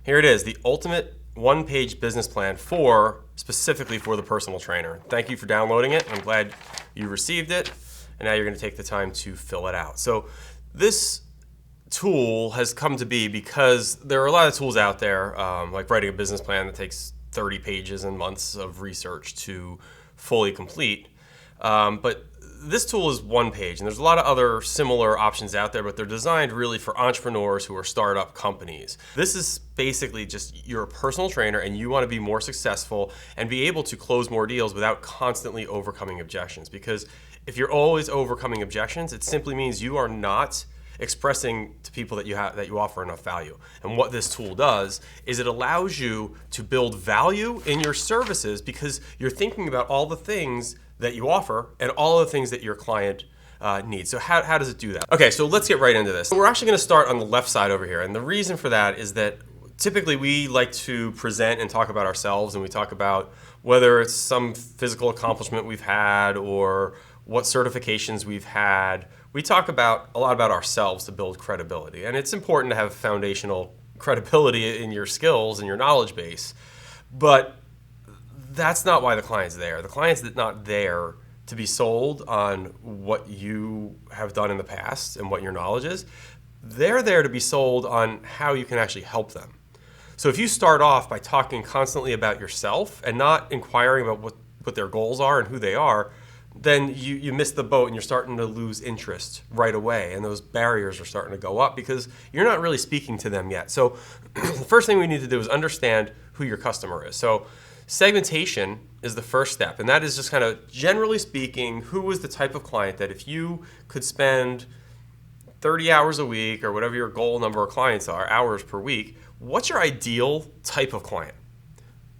Here it is, the ultimate one-page business plan specifically for the personal trainer. Thank you for downloading it. I'm glad you received it, and now you're going to take the time to fill it out. So this tool has come to be because there are a lot of tools out there, like writing a business plan that takes 30 pages and months of research to fully complete. But this tool is one page, and there's a lot of other similar options out there, but they're designed really for entrepreneurs who are startup companies. This is basically just you're a personal trainer and you want to be more successful and be able to close more deals without constantly overcoming objections. Because if you're always overcoming objections, it simply means you are not expressing to people that you offer enough value. And what this tool does is it allows you to build value in your services because you're thinking about all the things that you offer and all the things that your client needs. So how does it do that? Okay, so let's get right into this. We're actually going to start on the left side over here. And the reason for that is that typically we like to present and talk about ourselves, and we talk about whether it's some physical accomplishment we've had or what certifications we've had. We talk a lot about ourselves to build credibility. And it's important to have foundational credibility in your skills and your knowledge base. But that's not why the client's there. The client's not there to be sold on what you have done in the past and what your knowledge is. They're there to be sold on how you can actually help them. So if you start off by talking constantly about yourself and not inquiring about what their goals are and who they are, then you miss the boat and you're starting to lose interest right away. And those barriers are starting to go up because you're not really speaking to them yet. So the first thing we need to do is understand who your customer is. So segmentation is the first step, and that is just kind of generally speaking, who is the type of client that if you could spend 30 hours a week or whatever your goal number of clients are, hours per week, what's your ideal type of client?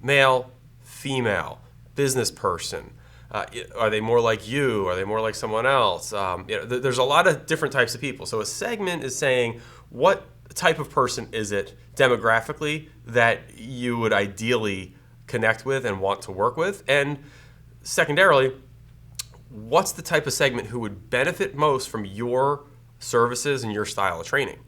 Male, female, business person. Are they more like you? Are they more like someone else? There's a lot of different types of people. So a segment is saying what type of person is it demographically that you would ideally connect with and want to work with, and secondarily, what's the type of segment who would benefit most from your services and your style of training?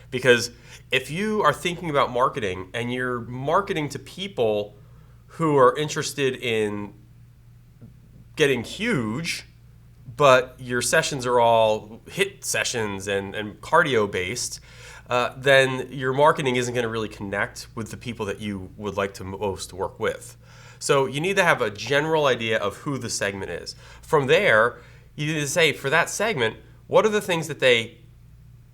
Because if you are thinking about marketing and you're marketing to people who are interested in getting huge, but your sessions are all HIIT sessions and cardio based, then your marketing isn't going to really connect with the people that you would like to most work with. So you need to have a general idea of who the segment is. From there, you need to say, for that segment, what are the things that they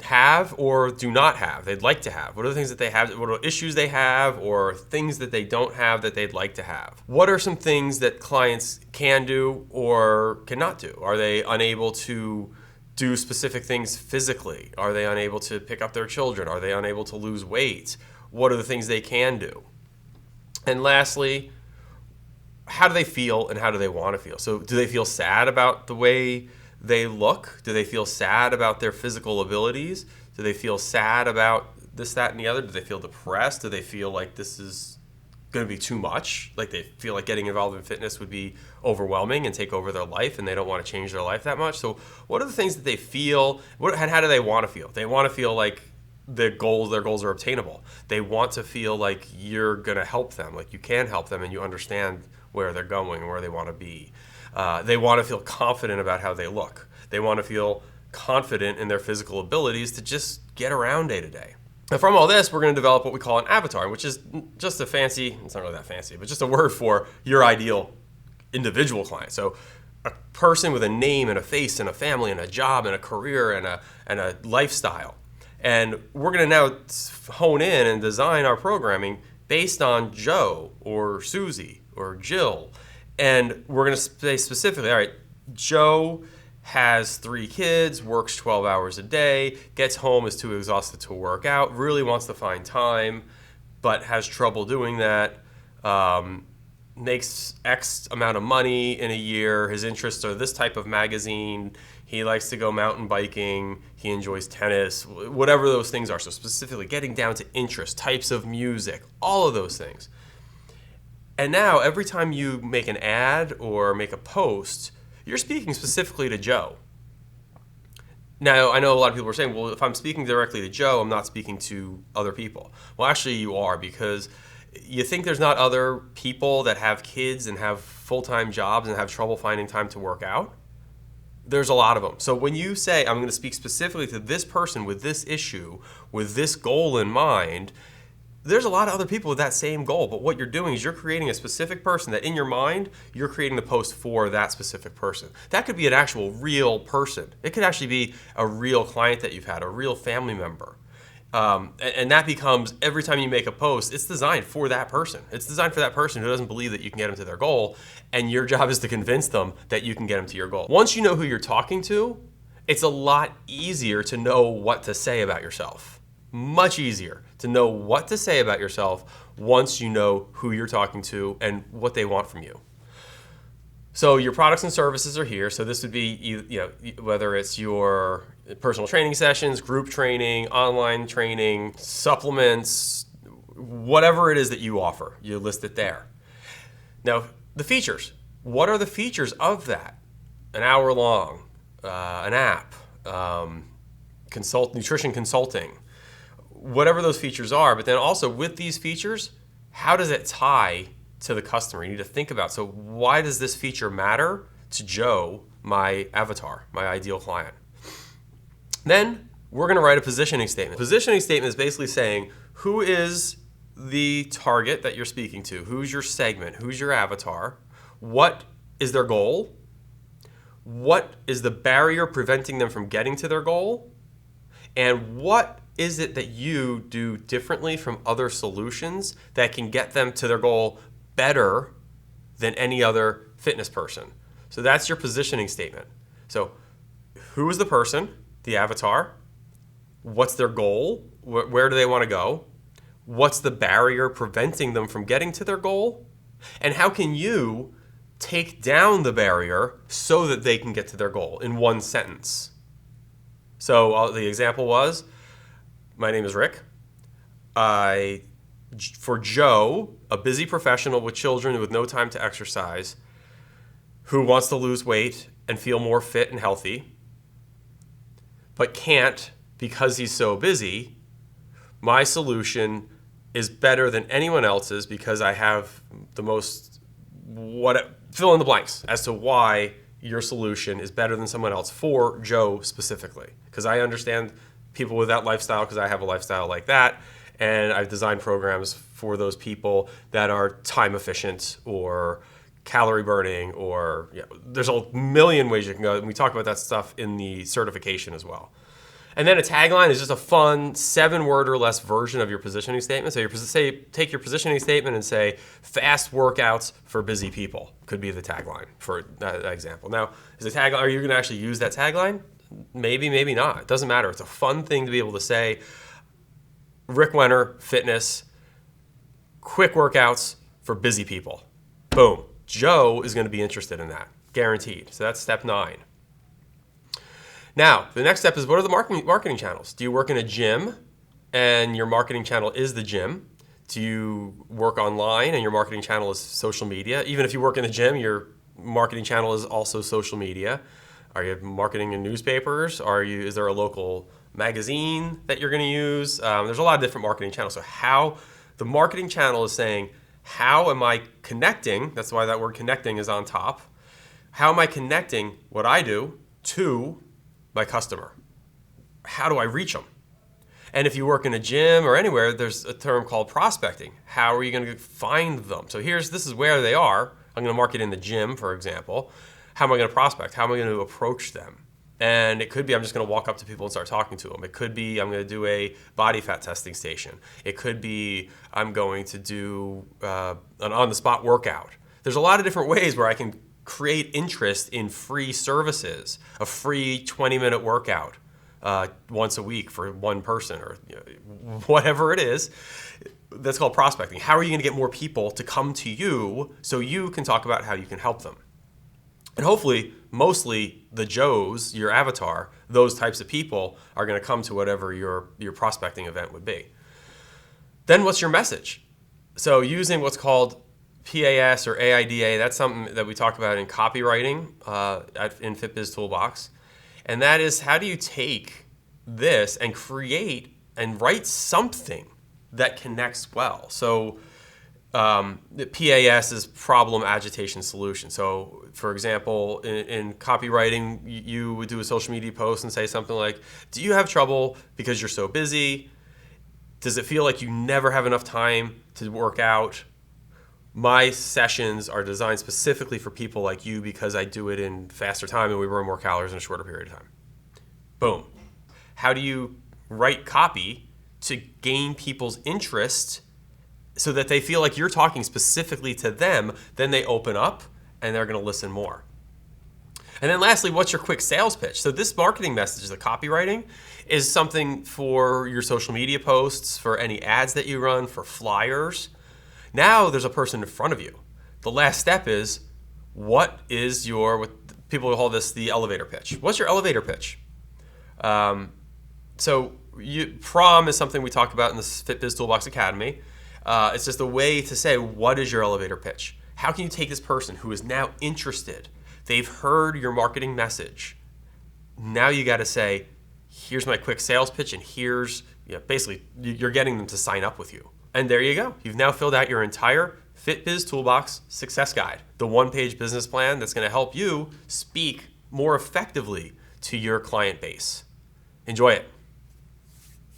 have or do not have, they'd like to have? What are the things that they have, what are issues they have, or things that they don't have that they'd like to have? What are some things that clients can do or cannot do? Are they unable to do specific things physically? Are they unable to pick up their children? Are they unable to lose weight? What are the things they can do? And lastly, how do they feel and how do they want to feel? So do they feel sad about the way they look? Do they feel sad about their physical abilities? Do they feel sad about this, that, and the other? Do they feel depressed? Do they feel like this is going to be too much? Like they feel like getting involved in fitness would be overwhelming and take over their life, and they don't want to change their life that much? So what are the things that they feel, and how do they want to feel? They want to feel like their goals are obtainable. They want to feel like you're going to help them, like you can help them and you understand where they're going and where they want to be. They want to feel confident about how they look. They want to feel confident in their physical abilities to just get around day to day. And from all this, we're going to develop what we call an avatar, which is just it's not really that fancy, but just a word for your ideal individual client. So a person with a name and a face and a family and a job and a career and a lifestyle. And we're going to now hone in and design our programming based on Joe or Susie or Jill. And we're going to say specifically, all right, Joe has 3 kids, works 12 hours a day, gets home, is too exhausted to work out, really wants to find time, but has trouble doing that, makes X amount of money in a year. His interests are this type of magazine. He likes to go mountain biking. He enjoys tennis, whatever those things are. So specifically getting down to interest, types of music, all of those things. And now every time you make an ad or make a post, you're speaking specifically to Joe. Now, I know a lot of people are saying, well, if I'm speaking directly to Joe, I'm not speaking to other people. Well, actually you are, because you think there's not other people that have kids and have full-time jobs and have trouble finding time to work out? There's a lot of them. So when you say, I'm going to speak specifically to this person with this issue, with this goal in mind, there's a lot of other people with that same goal, but what you're doing is you're creating a specific person that in your mind, you're creating the post for that specific person. That could be an actual real person. It could actually be a real client that you've had, a real family member. And that becomes, every time you make a post, it's designed for that person. It's designed for that person who doesn't believe that you can get them to their goal, and your job is to convince them that you can get them to your goal. Once you know who you're talking to, it's a lot easier to know what to say about yourself. Much easier to know what to say about yourself once you know who you're talking to and what they want from you. So your products and services are here. So this would be, whether it's your personal training sessions, group training, online training, supplements, whatever it is that you offer, you list it there. Now, the features. What are the features of that? An hour long, an app, nutrition consulting, whatever those features are. But then also with these features, how does it tie to the customer? You need to think about, so why does this feature matter to Joe, my avatar, my ideal client? Then we're going to write a positioning statement. Positioning statement is basically saying, who is the target that you're speaking to? Who's your segment? Who's your avatar? What is their goal? What is the barrier preventing them from getting to their goal? And what is it that you do differently from other solutions that can get them to their goal better than any other fitness person? So that's your positioning statement. So who is the person, the avatar? What's their goal? Where do they want to go? What's the barrier preventing them from getting to their goal? And how can you take down the barrier so that they can get to their goal in one sentence? So the example was, my name is Rick. For Joe, a busy professional with children with no time to exercise, who wants to lose weight and feel more fit and healthy, but can't because he's so busy, my solution is better than anyone else's because I have the most, fill in the blanks as to why your solution is better than someone else for Joe specifically. Because I understand people with that lifestyle, because I have a lifestyle like that, and I've designed programs for those people that are time efficient or calorie burning, or there's a million ways you can go, and we talk about that stuff in the certification as well. And then a tagline is just a fun 7-word or less version of your positioning statement. So take your positioning statement and say, fast workouts for busy people, could be the tagline for that example. Now, are you going to actually use that tagline? Maybe, maybe not. It doesn't matter. It's a fun thing to be able to say, Rick Wenner, fitness, quick workouts for busy people. Boom. Joe is going to be interested in that, guaranteed. So that's step 9. Now, the next step is, what are the marketing channels? Do you work in a gym and your marketing channel is the gym? Do you work online and your marketing channel is social media? Even if you work in the gym, your marketing channel is also social media. Are you marketing in newspapers? Is there a local magazine that you're going to use? There's a lot of different marketing channels. So how the marketing channel is saying, how am I connecting? That's why that word connecting is on top. How am I connecting what I do to my customer? How do I reach them? And if you work in a gym or anywhere, there's a term called prospecting. How are you going to find them? So this is where they are. I'm going to market in the gym, for example. How am I going to prospect? How am I going to approach them? And it could be I'm just going to walk up to people and start talking to them. It could be I'm going to do a body fat testing station. It could be I'm going to do an on-the-spot workout. There's a lot of different ways where I can create interest in free services, a free 20-minute workout once a week for one person, or whatever it is. That's called prospecting. How are you going to get more people to come to you so you can talk about how you can help them? And hopefully, mostly the Joes, your avatar, those types of people are going to come to whatever your prospecting event would be. Then what's your message? So using what's called PAS or AIDA, that's something that we talk about in copywriting in FitBiz Toolbox. And that is, how do you take this and create and write something that connects well? So the PAS is problem, agitation, solution. So for example, in copywriting, you would do a social media post and say something like, do you have trouble because you're so busy? Does it feel like you never have enough time to work out? My sessions are designed specifically for people like you because I do it in faster time and we burn more calories in a shorter period of time. Boom. How do you write copy to gain people's interest so that they feel like you're talking specifically to them? Then they open up and they're going to listen more. And then lastly, what's your quick sales pitch? So this marketing message, the copywriting, is something for your social media posts, for any ads that you run, for flyers. Now there's a person in front of you. The last step is, what people call this the elevator pitch. What's your elevator pitch? Prom is something we talk about in the FitBiz Toolbox Academy. It's just a way to say, what is your elevator pitch? How can you take this person who is now interested? They've heard your marketing message. Now you got to say, here's my quick sales pitch, and here's, basically, you're getting them to sign up with you. And there you go. You've now filled out your entire FitBiz Toolbox Success Guide, the one-page business plan that's going to help you speak more effectively to your client base. Enjoy it.